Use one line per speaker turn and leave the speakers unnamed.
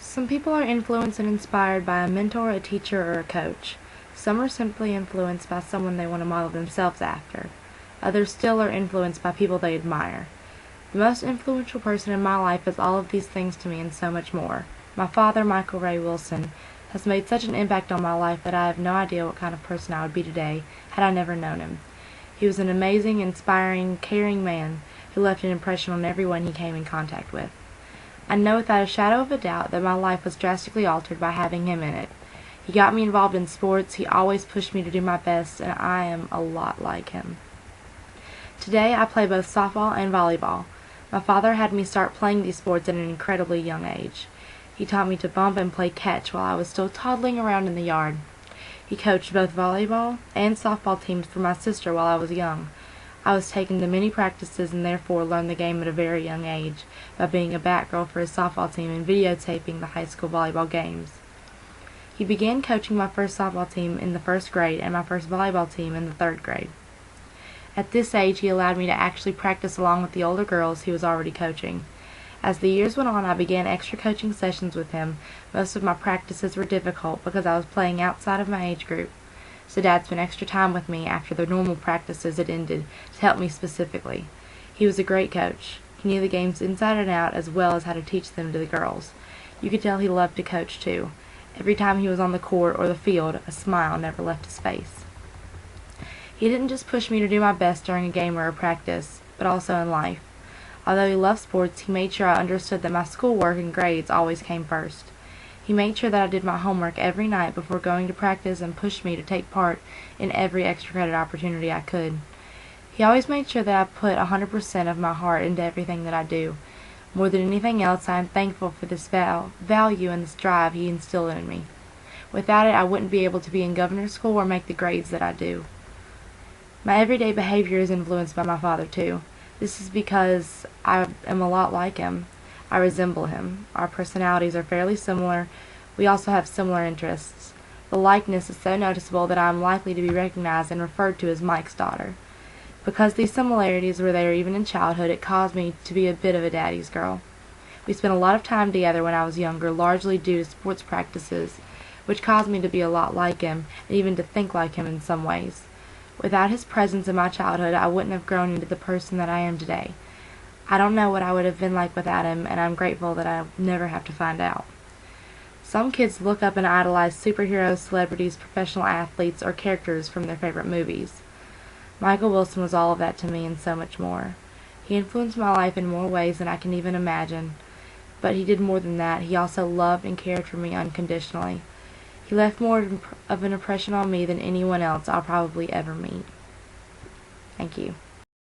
Some people are influenced and inspired by a mentor, a teacher, or a coach. Some are simply influenced by someone they want to model themselves after. Others still are influenced by people they admire. The most influential person in my life is all of these things to me and so much more. My father, Michael Ray Wilson, has made such an impact on my life that I have no idea what kind of person I would be today had I never known him. He was an amazing, inspiring, caring man who left an impression on everyone he came in contact with. I know without a shadow of a doubt that my life was drastically altered by having him in it. He got me involved in sports, he always pushed me to do my best, and I am a lot like him. Today I play both softball and volleyball. My father had me start playing these sports at an incredibly young age. He taught me to bump and play catch while I was still toddling around in the yard. He coached both volleyball and softball teams for my sister while I was young. I was taken to many practices and therefore learned the game at a very young age by being a batgirl for his softball team and videotaping the high school volleyball games. He began coaching my first softball team in the first grade and my first volleyball team in the third grade. At this age, he allowed me to actually practice along with the older girls he was already coaching. As the years went on, I began extra coaching sessions with him. Most of my practices were difficult because I was playing outside of my age group. So Dad spent extra time with me after the normal practices had ended to help me specifically. He was a great coach. He knew the games inside and out as well as how to teach them to the girls. You could tell he loved to coach too. Every time he was on the court or the field, a smile never left his face. He didn't just push me to do my best during a game or a practice, but also in life. Although he loved sports, he made sure I understood that my schoolwork and grades always came first. He made sure that I did my homework every night before going to practice and pushed me to take part in every extra credit opportunity I could. He always made sure that I put 100% of my heart into everything that I do. More than anything else, I am thankful for this value and this drive he instilled in me. Without it, I wouldn't be able to be in governor's school or make the grades that I do. My everyday behavior is influenced by my father too. This is because I am a lot like him. I resemble him. Our personalities are fairly similar. We also have similar interests. The likeness is so noticeable that I am likely to be recognized and referred to as Mike's daughter. Because these similarities were there even in childhood, it caused me to be a bit of a daddy's girl. We spent a lot of time together when I was younger, largely due to sports practices, which caused me to be a lot like him, and even to think like him in some ways. Without his presence in my childhood, I wouldn't have grown into the person that I am today. I don't know what I would have been like without him, and I'm grateful that I'll never have to find out. Some kids look up and idolize superheroes, celebrities, professional athletes, or characters from their favorite movies. Michael Wilson was all of that to me and so much more. He influenced my life in more ways than I can even imagine. But he did more than that. He also loved and cared for me unconditionally. He left more of an impression on me than anyone else I'll probably ever meet. Thank you.